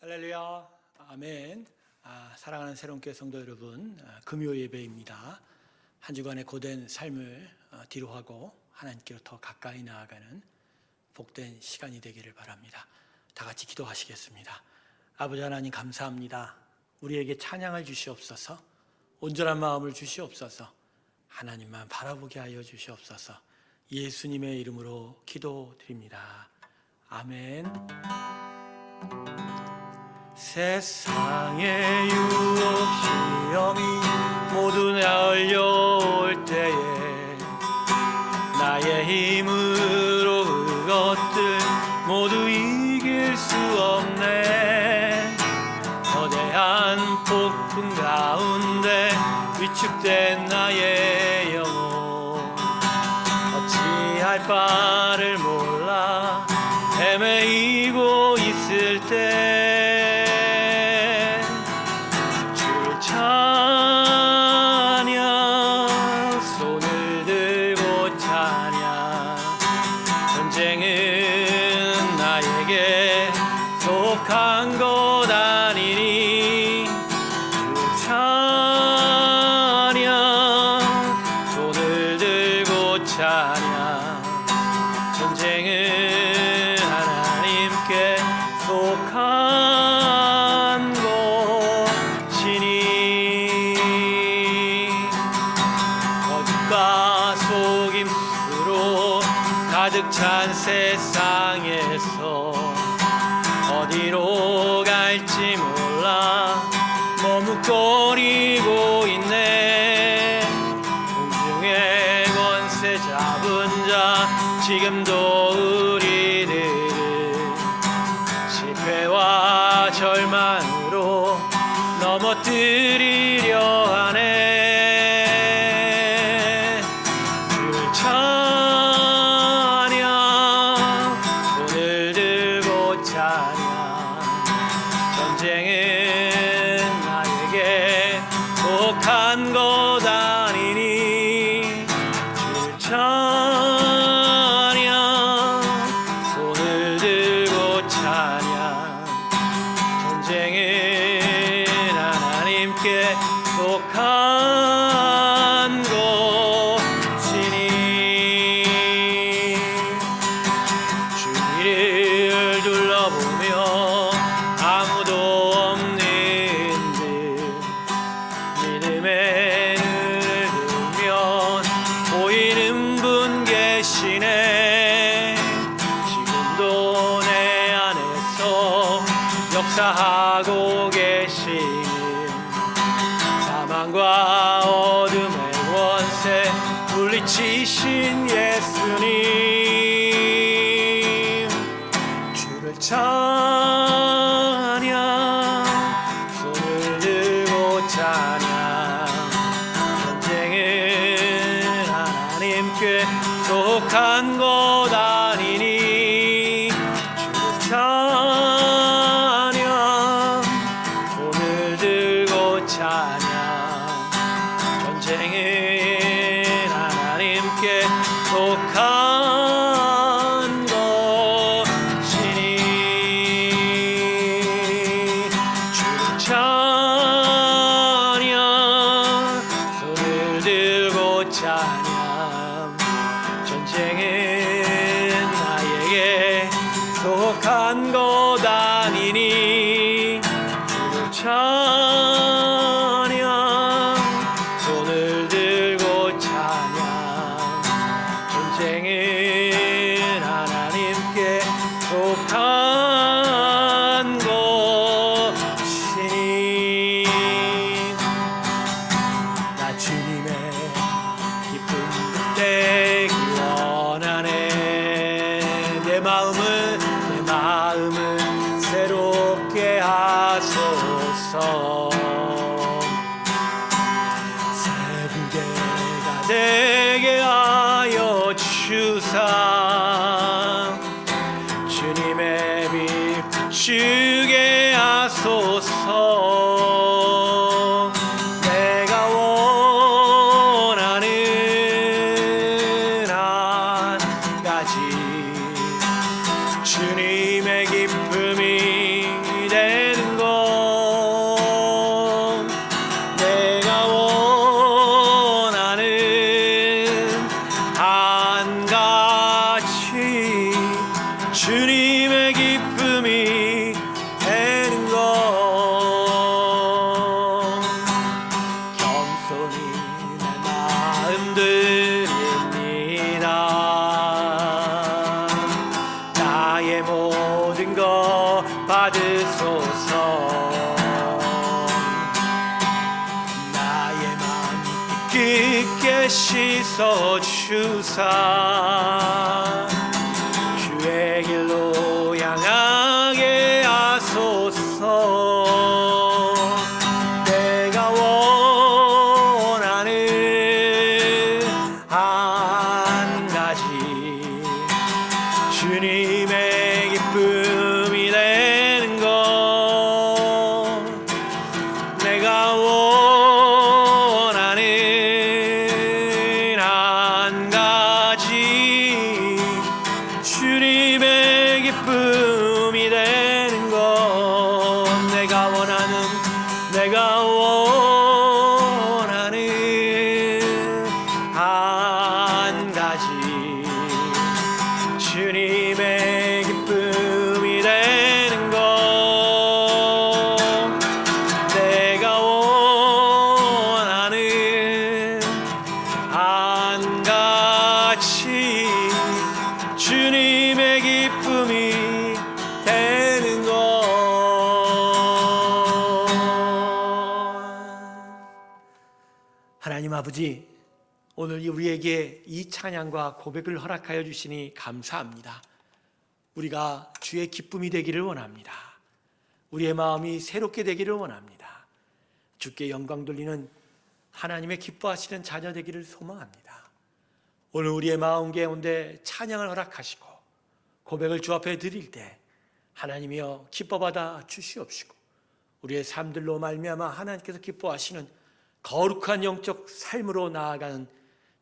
할렐루야, 아멘. 사랑하는 새로운교회 성도 여러분, 금요 예배입니다. 한 주간의 고된 삶을 뒤로 하고 하나님께로 더 가까이 나아가는 복된 시간이 되기를 바랍니다. 다 같이 기도하시겠습니다. 아버지 하나님 감사합니다. 우리에게 찬양을 주시옵소서, 온전한 마음을 주시옵소서, 하나님만 바라보게 하여 주시옵소서. 예수님의 이름으로 기도드립니다. 아멘. 세상의 유혹 시험이 모두 날려올 때에 나의 힘으로 그것들 모두 이길 수 없네. 거대한 폭풍 가운데 위축된 나의 영혼 어찌할 바를 몰라 헤매이고 있을 때 손을 들고 찬양. 전쟁은 나에게 속한 것 아니니 찬양. 손을 들고 찬양. 전쟁은 하나님께 속한 것이니 속임수로 가득 찬 세상에서 어디로 갈지 몰라 머뭇거리고 있네. 공중의 권세 잡은 자 지금도 우리들을 실패와 절망으로 넘어뜨리려 하네. 손을 들고 찬양. 전쟁은 나에게 속한 것 아니니 주를 찬양. 손을 들고 찬양. 전쟁은 하나님께 속한 것이니 주위를 둘러보며 아무도 없는 듯 믿음의 눈을 들면 보이는 분 계시네. 지금도 내 안에서 역사하고 계시는 사망과 어둠의 권세 물리치신 예수님. 주를 찬양. 손을 들고 찬양. 전쟁은 하나님께 속한 것 아니니 주를 찬양. 손을 들고 찬양. 전쟁은 하나님께 속한 것이니 주를 찬양. 손을 들고 찬양. 전쟁은 나에게 속한 것 아니니 주를 찬양. 손을 들고 찬양. 전쟁은 하나님께 속한 것이니 나 주님의 기쁨 되기 원하네. 내 마음을 새롭게 하소서. 새부개가 되게 하여 주사 주님의 빛 비추게 하소서. 내가 원하는 한 가지 주님의 기쁨이 되는 주님의 기쁨이 되는 것 겸손히 내 마음 드립니다. 나의 모든 것 받으소서. 나의 마음 깊게 씻어주사 주의 길로 향하게 하소서. 내가 원하는 한 가지 주님의 기쁨이 되는 것. 내가 원하는 한 가지 주님의 기쁨이 되는 것. 내가 원하는 한 가지 주님의 기쁨이 되는 것. 내가 원하는 한 가지 주님의 기쁨이 되는 것. 하나님 아버지, 오늘 우리에게 이 찬양과 고백을 허락하여 주시니 감사합니다. 우리가 주의 기쁨이 되기를 원합니다. 우리의 마음이 새롭게 되기를 원합니다. 주께 영광 돌리는 하나님의 기뻐하시는 자녀 되기를 소망합니다. 오늘 우리의 마음 가운데 찬양을 허락하시고 고백을 주 앞에 드릴 때 하나님이여 기뻐받아 주시옵시고 우리의 삶들로 말미암아 하나님께서 기뻐하시는 거룩한 영적 삶으로 나아가는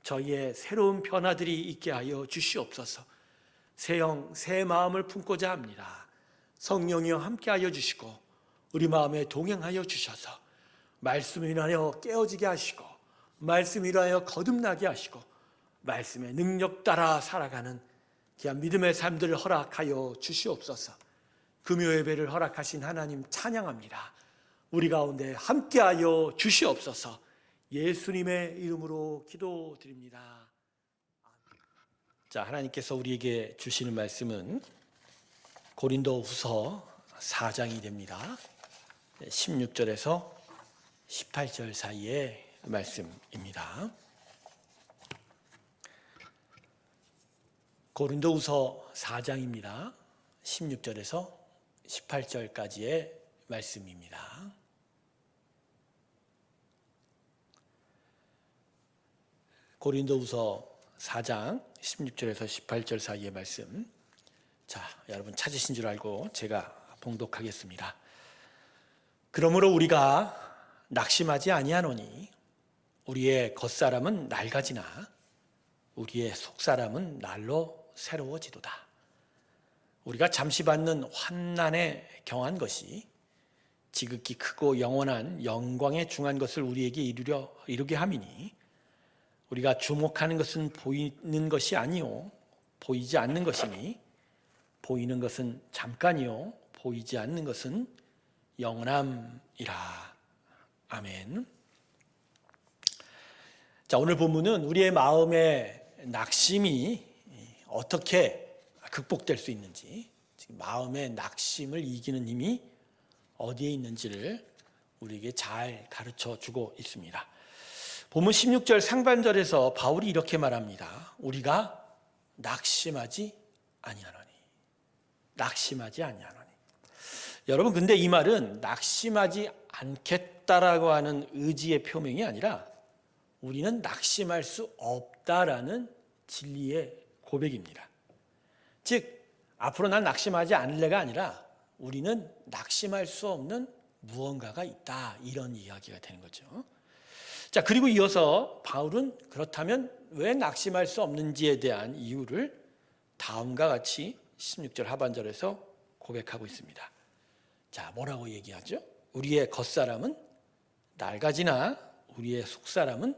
저희의 새로운 변화들이 있게 하여 주시옵소서. 새 영, 새 마음을 품고자 합니다. 성령이여 함께하여 주시고 우리 마음에 동행하여 주셔서 말씀을 인하여 깨어지게 하시고 말씀을 인하여 거듭나게 하시고 말씀의 능력 따라 살아가는 귀한 믿음의 삶들을 허락하여 주시옵소서. 금요 예배를 허락하신 하나님 찬양합니다. 우리 가운데 함께하여 주시옵소서. 예수님의 이름으로 기도드립니다. 자, 하나님께서 우리에게 주시는 말씀은 고린도후서 4장이 됩니다. 16절에서 18절 사이의 말씀입니다. 고린도후서 4장입니다. 16절에서 18절까지의 말씀입니다. 고린도후서 4장 16절에서 18절 사이의 말씀. 자, 여러분 찾으신 줄 알고 제가 봉독하겠습니다. 그러므로 우리가 낙심하지 아니하노니 우리의 겉사람은 낡아지나 우리의 속사람은 날로 새로워지도다. 우리가 잠시 받는 환난에 경한 것이 지극히 크고 영원한 영광에 중한 것을 우리에게 이루게 함이니 우리가 주목하는 것은 보이는 것이 아니요 보이지 않는 것이니 보이는 것은 잠깐이요 보이지 않는 것은 영원함이라. 아멘. 자, 오늘 본문은 우리의 마음의 낙심이 어떻게 극복될 수 있는지, 마음의 낙심을 이기는 힘이 어디에 있는지를 우리에게 잘 가르쳐 주고 있습니다. 본문 16절 상반절에서 바울이 이렇게 말합니다. 우리가 낙심하지 아니하노니. 낙심하지 아니하노니. 여러분, 근데 이 말은 낙심하지 않겠다라고 하는 의지의 표명이 아니라 우리는 낙심할 수 없다라는 진리의 고백입니다. 즉, 앞으로 난 낙심하지 않을래가 아니라 우리는 낙심할 수 없는 무언가가 있다, 이런 이야기가 되는 거죠. 자, 그리고 이어서 바울은 그렇다면 왜 낙심할 수 없는지에 대한 이유를 다음과 같이 16절 하반절에서 고백하고 있습니다. 자, 뭐라고 얘기하죠? 우리의 겉사람은 낡아지나 우리의 속사람은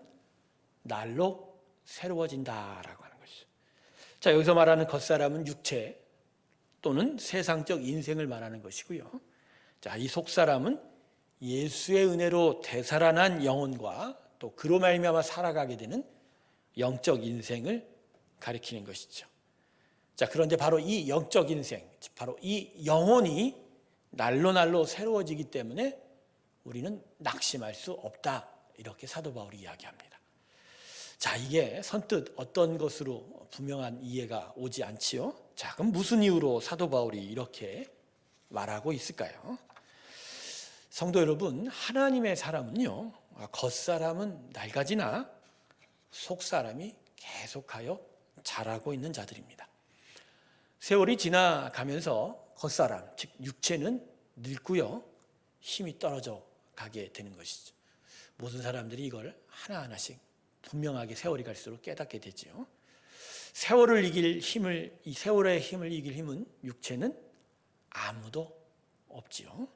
날로 새로워진다라고 하는 것이죠. 자, 여기서 말하는 겉사람은 육체, 또는 세상적 인생을 말하는 것이고요. 자, 이 속사람은 예수의 은혜로 되살아난 영혼과 또 그로 말미암아 살아가게 되는 영적 인생을 가리키는 것이죠. 자, 그런데 바로 이 영적 인생, 바로 이 영혼이 날로 날로 새로워지기 때문에 우리는 낙심할 수 없다. 이렇게 사도 바울이 이야기합니다. 자, 이게 선뜻 어떤 것으로 분명한 이해가 오지 않지요? 자, 그럼 무슨 이유로 사도 바울이 이렇게 말하고 있을까요? 성도 여러분, 하나님의 사람은요, 겉사람은 낡아지나 속사람이 계속하여 자라고 있는 자들입니다. 세월이 지나가면서 겉사람, 즉 육체는 늙고요, 힘이 떨어져 가게 되는 것이죠. 모든 사람들이 이걸 하나하나씩 분명하게 세월이 갈수록 깨닫게 되지요. 세월을 이길 힘을, 이 세월의 힘을 이길 힘은 육체는 아무도 없지요.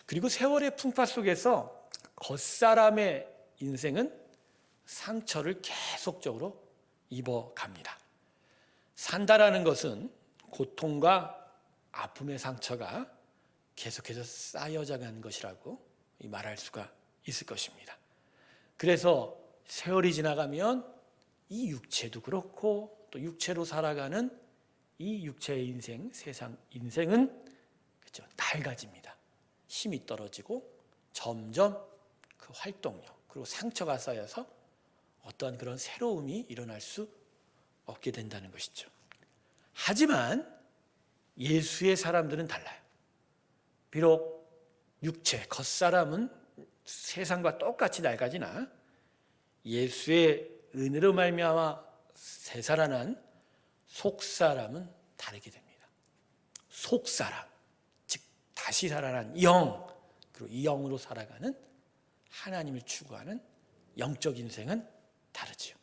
그리고 세월의 풍파 속에서 겉사람의 인생은 상처를 계속적으로 입어갑니다. 산다라는 것은 고통과 아픔의 상처가 계속해서 쌓여져가는 것이라고 말할 수가 있을 것입니다. 그래서 세월이 지나가면 이 육체도 그렇고 또 육체로 살아가는 이 육체의 인생, 세상 인생은 그렇죠, 낡아집니다. 힘이 떨어지고 점점 그 활동력 그리고 상처가 쌓여서 어떤 그런 새로움이 일어날 수 없게 된다는 것이죠. 하지만 예수의 사람들은 달라요. 비록 육체, 겉사람은 세상과 똑같이 낡아지나 예수의 은혜로 말미암아 되살아난 속사람은 다르게 됩니다. 속사람, 즉 다시 살아난 영, 그리고 이 영으로 살아가는 하나님을 추구하는 영적 인생은 다르지요.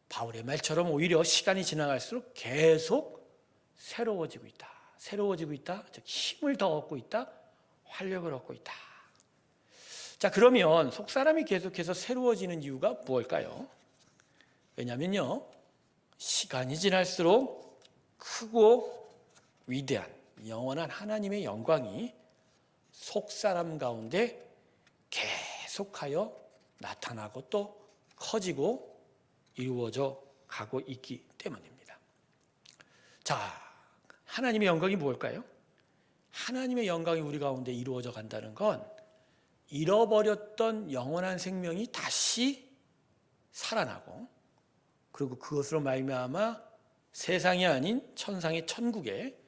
바울의 말처럼 오히려 시간이 지나갈수록 계속 새로워지고 있다. 새로워지고 있다. 즉 힘을 더 얻고 있다. 활력을 얻고 있다. 자, 그러면 속사람이 계속해서 새로워지는 이유가 무엇일까요? 왜냐면요, 시간이 지날수록 크고 위대한 영원한 하나님의 영광이 속사람 가운데 계속하여 나타나고 또 커지고 이루어져 가고 있기 때문입니다. 자, 하나님의 영광이 무엇일까요? 하나님의 영광이 우리 가운데 이루어져 간다는 건 잃어버렸던 영원한 생명이 다시 살아나고 그리고 그것으로 말미암아 세상이 아닌 천상의 천국에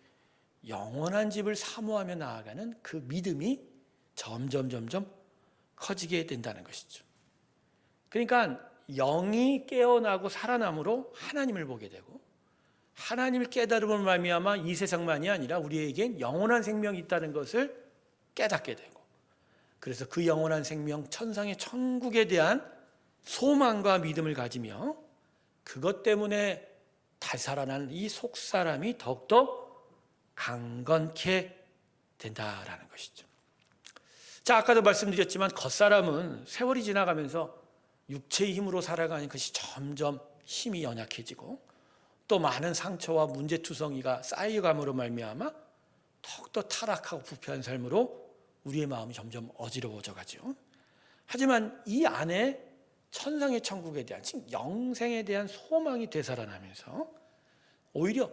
영원한 집을 사모하며 나아가는 그 믿음이 점점 커지게 된다는 것이죠. 그러니까 영이 깨어나고 살아남으로 하나님을 보게 되고 하나님을 깨달음으로 말미암아 이 세상만이 아니라 우리에겐 영원한 생명이 있다는 것을 깨닫게 되고 그래서 그 영원한 생명 천상의 천국에 대한 소망과 믿음을 가지며 그것 때문에 다시 살아난 이 속사람이 더욱더 강건케 된다라는 것이죠. 자, 아까도 말씀드렸지만 겉사람은 세월이 지나가면서 육체의 힘으로 살아가는 것이 점점 힘이 연약해지고 또 많은 상처와 문제투성이가 쌓여감으로 말미암아 더욱더 타락하고 부패한 삶으로 우리의 마음이 점점 어지러워져 가죠. 하지만 이 안에 천상의 천국에 대한 즉 영생에 대한 소망이 되살아나면서 오히려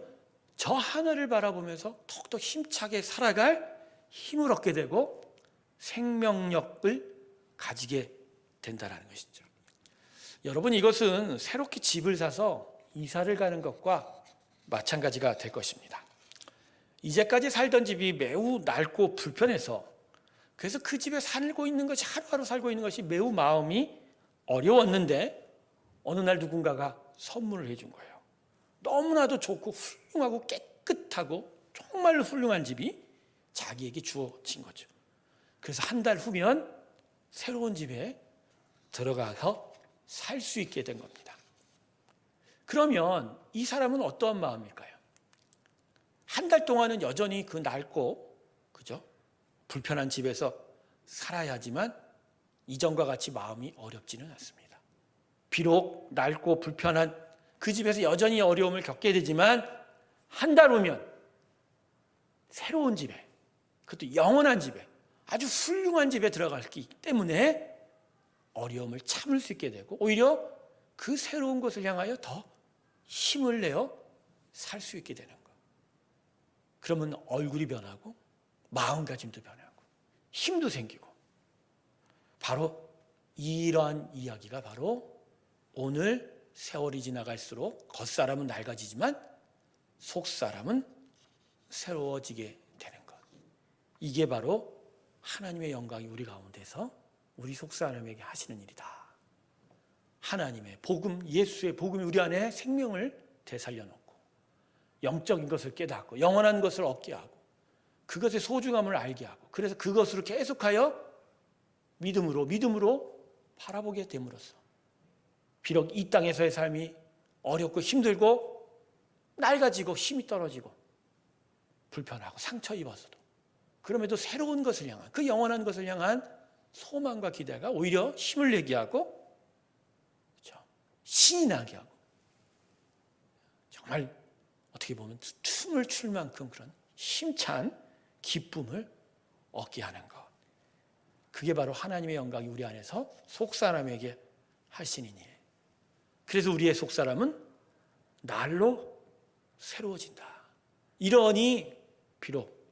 저 하늘을 바라보면서 더욱더 힘차게 살아갈 힘을 얻게 되고 생명력을 가지게 된다는 것이죠. 여러분, 이것은 새롭게 집을 사서 이사를 가는 것과 마찬가지가 될 것입니다. 이제까지 살던 집이 매우 낡고 불편해서 그래서 그 집에 살고 있는 것이 하루하루 살고 있는 것이 매우 마음이 어려웠는데 어느 날 누군가가 선물을 해준 거예요. 너무나도 좋고 훌륭하고 깨끗하고 정말로 훌륭한 집이 자기에게 주어진 거죠. 그래서 한 달 후면 새로운 집에 들어가서 살 수 있게 된 겁니다. 그러면 이 사람은 어떠한 마음일까요? 한 달 동안은 여전히 그 낡고 그죠? 불편한 집에서 살아야지만 이전과 같이 마음이 어렵지는 않습니다. 비록 낡고 불편한 그 집에서 여전히 어려움을 겪게 되지만 한 달 후면 새로운 집에, 그것도 영원한 집에, 아주 훌륭한 집에 들어갔기 때문에 어려움을 참을 수 있게 되고 오히려 그 새로운 것을 향하여 더 힘을 내어 살 수 있게 되는 것. 그러면 얼굴이 변하고 마음가짐도 변하고 힘도 생기고, 바로 이러한 이야기가 바로 오늘 세월이 지나갈수록 겉사람은 낡아지지만 속사람은 새로워지게 되는 것. 이게 바로 하나님의 영광이 우리 가운데서 우리 속사람에게 하시는 일이다. 하나님의 복음, 예수의 복음이 우리 안에 생명을 되살려 놓고 영적인 것을 깨닫고 영원한 것을 얻게 하고 그것의 소중함을 알게 하고, 그래서 그것으로 계속하여 믿음으로 바라보게 됨으로써 비록 이 땅에서의 삶이 어렵고 힘들고 낡아지고 힘이 떨어지고 불편하고 상처 입어서도, 그럼에도 새로운 것을 향한, 그 영원한 것을 향한 소망과 기대가 오히려 힘을 내게 하고, 그렇죠? 신이 나게 하고, 정말 어떻게 보면 춤을 출 만큼 그런 힘찬 기쁨을 얻게 하는 것. 그게 바로 하나님의 영광이 우리 안에서 속사람에게 하시는 일이에요. 그래서 우리의 속사람은 날로 새로워진다. 이러니 비록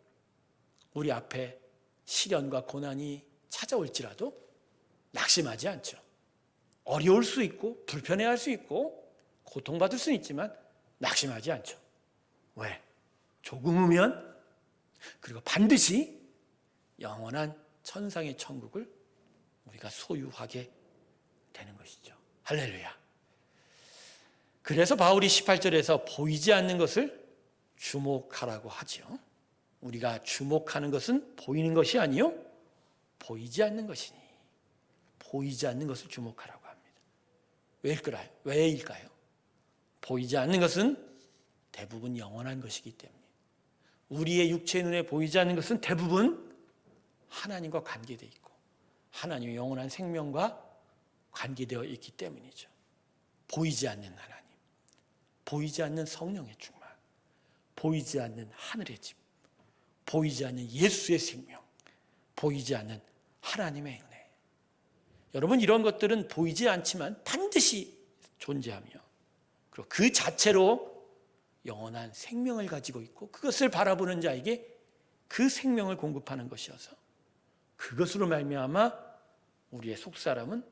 우리 앞에 시련과 고난이 찾아올지라도 낙심하지 않죠. 어려울 수 있고 불편해할 수 있고 고통받을 수는 있지만 낙심하지 않죠. 왜? 조금이면, 그리고 반드시 영원한 천상의 천국을 우리가 소유하게 되는 것이죠. 할렐루야. 그래서 바울이 18절에서 보이지 않는 것을 주목하라고 하죠. 우리가 주목하는 것은 보이는 것이 아니요 보이지 않는 것이니, 보이지 않는 것을 주목하라고 합니다. 왜일까요? 보이지 않는 것은 대부분 영원한 것이기 때문에, 우리의 육체의 눈에 보이지 않는 것은 대부분 하나님과 관계되어 있고 하나님의 영원한 생명과 관계되어 있기 때문이죠. 보이지 않는 하나님, 보이지 않는 성령의 충만, 보이지 않는 하늘의 집, 보이지 않는 예수의 생명, 보이지 않는 하나님의 은혜. 여러분, 이런 것들은 보이지 않지만 반드시 존재하며, 그리고 그 자체로 영원한 생명을 가지고 있고 그것을 바라보는 자에게 그 생명을 공급하는 것이어서 그것으로 말미암아 우리의 속사람은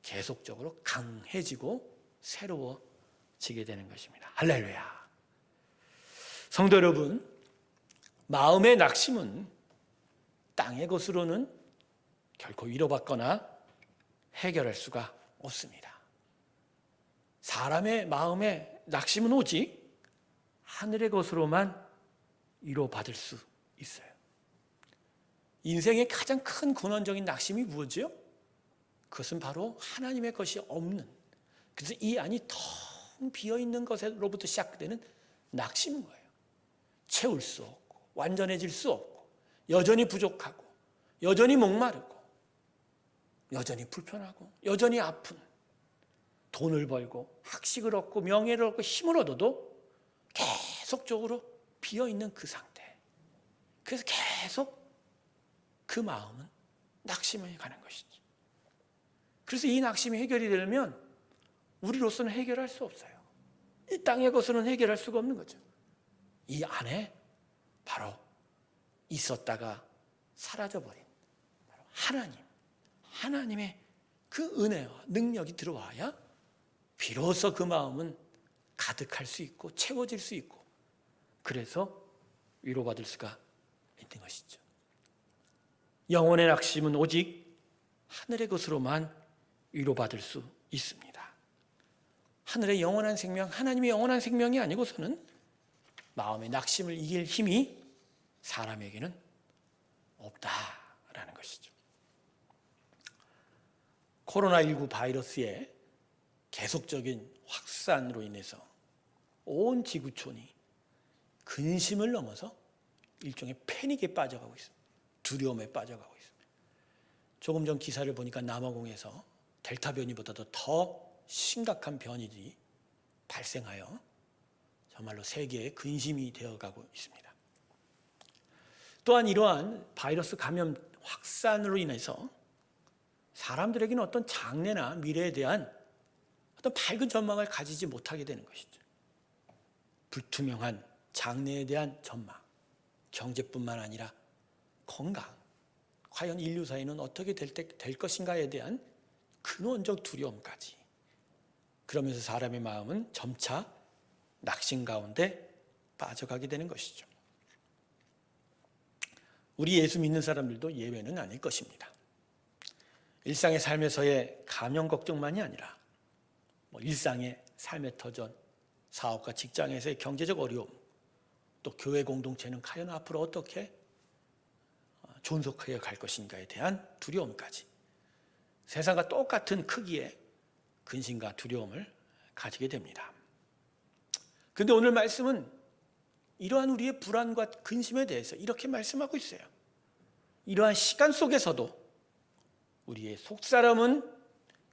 계속적으로 강해지고 새로워지게 되는 것입니다. 할렐루야. 성도 여러분, 마음의 낙심은 땅의 것으로는 결코 위로받거나 해결할 수가 없습니다. 사람의 마음의 낙심은 오직 하늘의 것으로만 위로받을 수 있어요. 인생의 가장 큰 근원적인 낙심이 무엇이요? 그것은 바로 하나님의 것이 없는, 그래서 이 안이 텅 비어있는 것으로부터 시작되는 낙심인 거예요. 채울 수 없고 완전해질 수 없고 여전히 부족하고 여전히 목마르고 여전히 불편하고 여전히 아픈, 돈을 벌고 학식을 얻고 명예를 얻고 힘을 얻어도 계속적으로 비어있는 그 상태. 그래서 계속 그 마음은 낙심해 가는 것이죠. 그래서 이 낙심이 해결이 되려면 우리로서는 해결할 수 없어요. 이 땅의 것으로는 해결할 수가 없는 거죠. 이 안에 바로 있었다가 사라져버린 바로 하나님의 그 은혜와 능력이 들어와야 비로소 그 마음은 가득할 수 있고 채워질 수 있고, 그래서 위로받을 수가 있는 것이죠. 영혼의 낙심은 오직 하늘의 것으로만 위로받을 수 있습니다. 하늘의 영원한 생명, 하나님의 영원한 생명이 아니고서는 마음의 낙심을 이길 힘이 사람에게는 없다라는 것이죠. 코로나19 바이러스의 계속적인 확산으로 인해서 온 지구촌이 근심을 넘어서 일종의 패닉에 빠져가고 있습니다. 두려움에 빠져가고 있습니다. 조금 전 기사를 보니까 남아공에서 델타 변이보다도 더 심각한 변이들이 발생하여 정말로 세계의 근심이 되어가고 있습니다. 또한 이러한 바이러스 감염 확산으로 인해서 사람들에게는 어떤 장래나 미래에 대한 어떤 밝은 전망을 가지지 못하게 되는 것이죠. 불투명한 장래에 대한 전망, 경제뿐만 아니라 건강, 과연 인류 사회는 어떻게 될 것인가에 대한 근원적 두려움까지. 그러면서 사람의 마음은 점차 낙심 가운데 빠져가게 되는 것이죠. 우리 예수 믿는 사람들도 예외는 아닐 것입니다. 일상의 삶에서의 감염 걱정만이 아니라 일상의 삶의 터전, 사업과 직장에서의 경제적 어려움, 또 교회 공동체는 과연 앞으로 어떻게 존속해 갈 것인가에 대한 두려움까지 세상과 똑같은 크기의 근심과 두려움을 가지게 됩니다. 그런데 오늘 말씀은 이러한 우리의 불안과 근심에 대해서 이렇게 말씀하고 있어요. 이러한 시간 속에서도 우리의 속사람은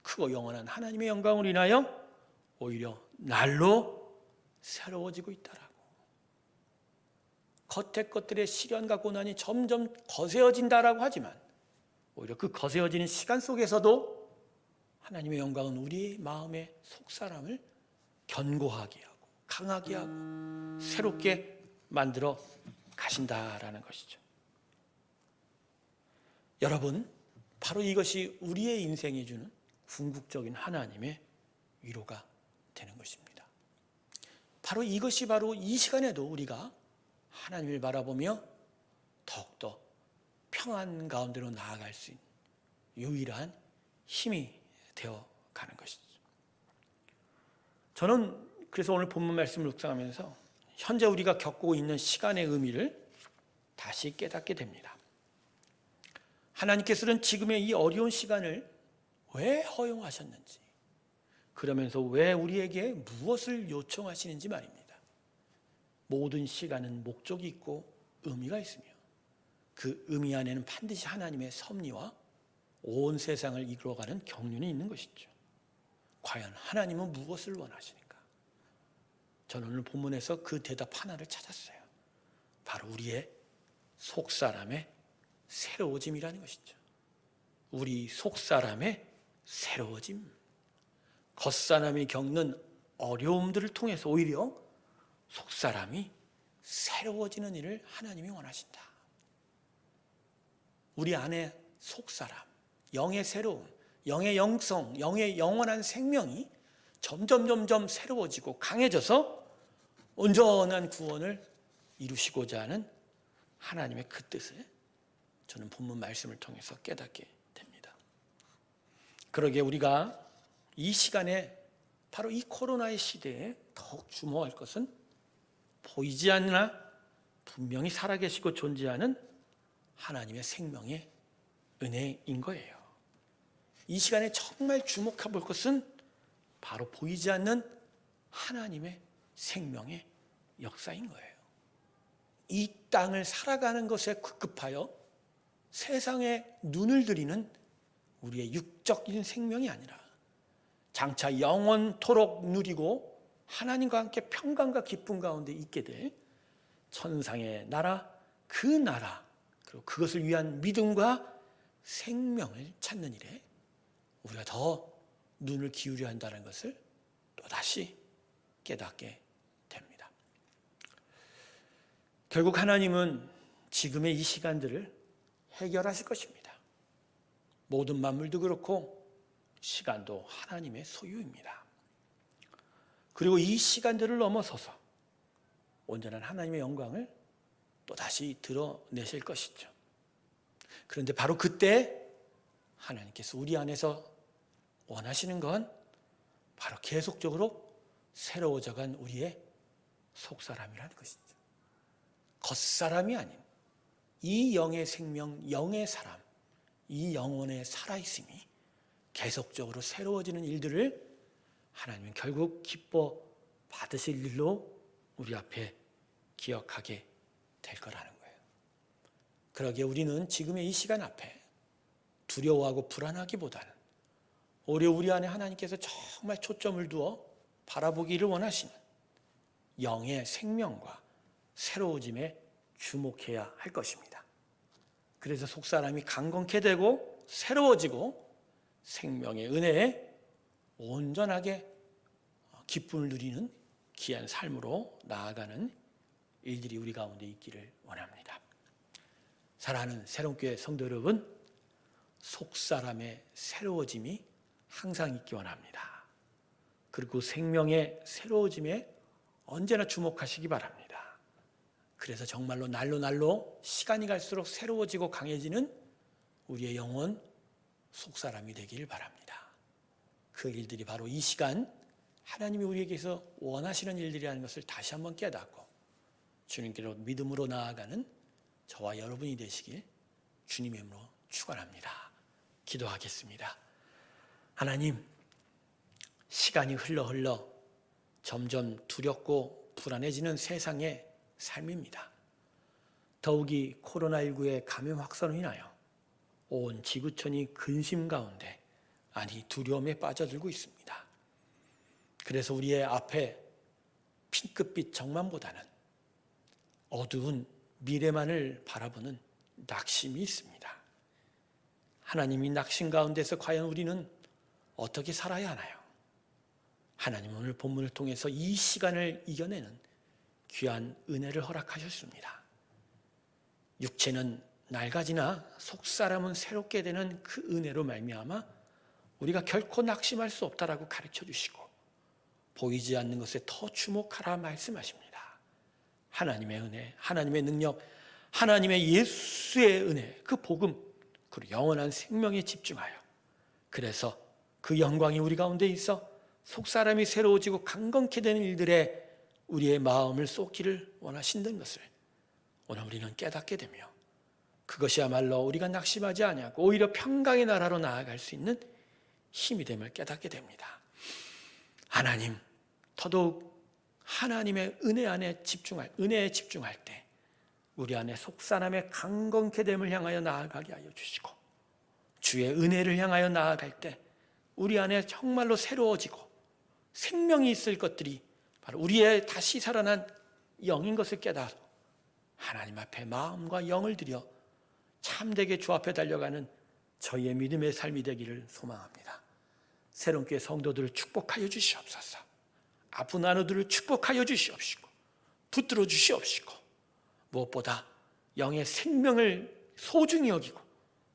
크고 영원한 하나님의 영광을 인하여 오히려 날로 새로워지고 있다라고. 겉에 것들의 시련과 고난이 점점 거세어진다라고 하지만 오히려 그 거세어지는 시간 속에서도 하나님의 영광은 우리 마음의 속사람을 견고하게 하고 강하게 하고 새롭게 만들어 가신다라는 것이죠. 여러분, 바로 이것이 우리의 인생에 주는 궁극적인 하나님의 위로가 되는 것입니다. 바로 이것이 바로 이 시간에도 우리가 하나님을 바라보며 더욱더 평안 가운데로 나아갈 수 있는 유일한 힘이 되어 가는 것이죠. 저는 그래서 오늘 본문 말씀을 묵상하면서 현재 우리가 겪고 있는 시간의 의미를 다시 깨닫게 됩니다. 하나님께서는 지금의 이 어려운 시간을 왜 허용하셨는지, 그러면서 왜 우리에게 무엇을 요청하시는지 말입니다. 모든 시간은 목적이 있고 의미가 있으며 그 의미 안에는 반드시 하나님의 섭리와 온 세상을 이끌어가는 경륜이 있는 것이죠. 과연 하나님은 무엇을 원하시는가? 저는 오늘 본문에서 그 대답 하나를 찾았어요. 바로 우리의 속사람의 새로워짐이라는 것이죠. 우리 속사람의 새로워짐. 겉사람이 겪는 어려움들을 통해서 오히려 속사람이 새로워지는 일을 하나님이 원하신다. 우리 안에 속사람, 영의 새로움, 영의 영성, 영의 영원한 생명이 점점 새로워지고 강해져서 온전한 구원을 이루시고자 하는 하나님의 그 뜻을 저는 본문 말씀을 통해서 깨닫게 됩니다. 그러기에 우리가 이 시간에 바로 이 코로나의 시대에 더욱 주목할 것은 보이지 않으나 분명히 살아계시고 존재하는 하나님의 생명의 은혜인 거예요. 이 시간에 정말 주목해 볼 것은 바로 보이지 않는 하나님의 생명의 역사인 거예요. 이 땅을 살아가는 것에 급급하여 세상에 눈을 들이는 우리의 육적인 생명이 아니라 장차 영원토록 누리고 하나님과 함께 평강과 기쁨 가운데 있게 될 천상의 나라, 그 나라, 그리고 그것을 위한 믿음과 생명을 찾는 일에 우리가 더 눈을 기울여야 한다는 것을 또다시 깨닫게 됩니다. 결국 하나님은 지금의 이 시간들을 해결하실 것입니다. 모든 만물도 그렇고 시간도 하나님의 소유입니다. 그리고 이 시간들을 넘어서서 온전한 하나님의 영광을 또다시 드러내실 것이죠. 그런데 바로 그때 하나님께서 우리 안에서 원하시는 건 바로 계속적으로 새로워져간 우리의 속사람이라는 것이죠. 겉사람이 아닌 이 영의 생명, 영의 사람, 이 영혼의 살아있음이 계속적으로 새로워지는 일들을 하나님은 결국 기뻐 받으실 일로 우리 앞에 기억하게 될 거라는 거예요. 그러기에 우리는 지금의 이 시간 앞에 두려워하고 불안하기보다는 오히려 우리 안에 하나님께서 정말 초점을 두어 바라보기를 원하시는 영의 생명과 새로워짐의 주목해야 할 것입니다. 그래서 속사람이 강건케 되고 새로워지고 생명의 은혜에 온전하게 기쁨을 누리는 귀한 삶으로 나아가는 일들이 우리 가운데 있기를 원합니다. 사랑하는 새롬교회 성도 여러분, 속사람의 새로워짐이 항상 있기 원합니다. 그리고 생명의 새로워짐에 언제나 주목하시기 바랍니다. 그래서 정말로 날로 시간이 갈수록 새로워지고 강해지는 우리의 영혼 속사람이 되길 바랍니다. 그 일들이 바로 이 시간 하나님이 우리에게서 원하시는 일들이라는 것을 다시 한번 깨닫고 주님께로 믿음으로 나아가는 저와 여러분이 되시길 주님의 이름으로 축원합니다. 기도하겠습니다. 하나님, 시간이 흘러 점점 두렵고 불안해지는 세상의 삶입니다. 더욱이 코로나19의 감염 확산으로 인하여 온 지구촌이 근심 가운데, 아니 두려움에 빠져들고 있습니다. 그래서 우리의 앞에 핑크빛 정만보다는 어두운 미래만을 바라보는 낙심이 있습니다. 하나님이 낙심 가운데서 과연 우리는 어떻게 살아야 하나요? 하나님 오늘 본문을 통해서 이 시간을 이겨내는 귀한 은혜를 허락하셨습니다. 육체는 낡아지나 속사람은 새롭게 되는 그 은혜로 말미암아 우리가 결코 낙심할 수 없다라고 가르쳐 주시고 보이지 않는 것에 더 주목하라 말씀하십니다. 하나님의 은혜, 하나님의 능력, 하나님의 예수의 은혜, 그 복음, 그리고 영원한 생명에 집중하여 그래서 그 영광이 우리 가운데 있어 속사람이 새로워지고 강건케 되는 일들에 우리의 마음을 쏟기를 원하신다는 것을 오늘 우리는 깨닫게 되며 그것이야말로 우리가 낙심하지 아니하고 오히려 평강의 나라로 나아갈 수 있는 힘이 됨을 깨닫게 됩니다. 하나님, 더더욱 하나님의 은혜에 집중할 때 우리 안에 속사람의 강건케 됨을 향하여 나아가게 하여 주시고 주의 은혜를 향하여 나아갈 때 우리 안에 정말로 새로워지고 생명이 있을 것들이 바로 우리의 다시 살아난 영인 것을 깨달아 하나님 앞에 마음과 영을 들여 참되게 주 앞에 달려가는 저희의 믿음의 삶이 되기를 소망합니다. 새롬교회 성도들을 축복하여 주시옵소서. 아픈 안우들을 축복하여 주시옵시고 붙들어 주시옵시고 무엇보다 영의 생명을 소중히 여기고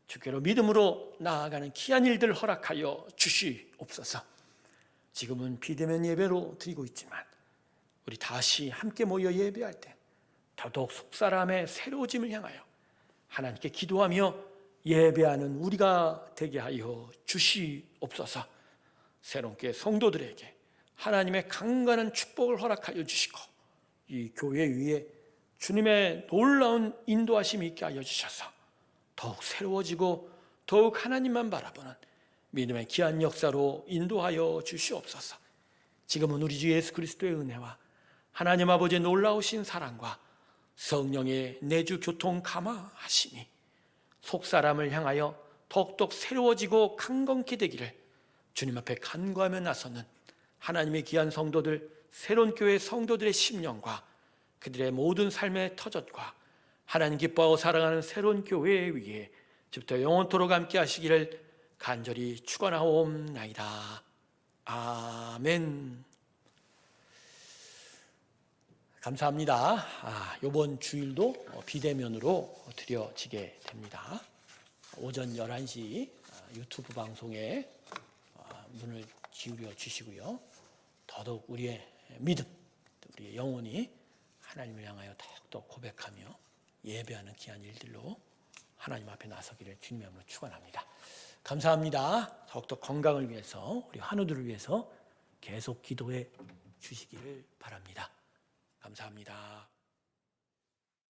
주께로 믿음으로 나아가는 귀한 일들을 허락하여 주시옵소서. 지금은 비대면 예배로 드리고 있지만 우리 다시 함께 모여 예배할 때 더더욱 속사람의 새로워짐을 향하여 하나님께 기도하며 예배하는 우리가 되게 하여 주시옵소서. 새롭게 성도들에게 하나님의 강건한 축복을 허락하여 주시고 이 교회 위에 주님의 놀라운 인도하심이 있게 하여 주셔서 더욱 새로워지고 더욱 하나님만 바라보는 믿음의 귀한 역사로 인도하여 주시옵소서. 지금은 우리 주 예수 그리스도의 은혜와 하나님 아버지의 놀라우신 사랑과 성령의 내주 교통 감화하심이 속사람을 향하여 더욱더 새로워지고 강건케 되기를 주님 앞에 간구하며 나서는 하나님의 귀한 성도들, 새로운 교회 성도들의 심령과 그들의 모든 삶의 터전과 하나님 기뻐하고 사랑하는 새로운 교회 위에 지금부터 영원토록 함께 하시기를 간절히 축원하옵나이다. 아멘. 감사합니다. 이번 주일도 비대면으로 드려지게 됩니다. 오전 11시 유튜브 방송에 문을 기울여 주시고요. 더더욱 우리의 믿음, 우리의 영혼이 하나님을 향하여 더욱더 고백하며 예배하는 귀한 일들로 하나님 앞에 나서기를 주님의 이름으로 축원합니다. 감사합니다. 더욱더 건강을 위해서 우리 환우들을 위해서 계속 기도해 주시기를 바랍니다. 감사합니다.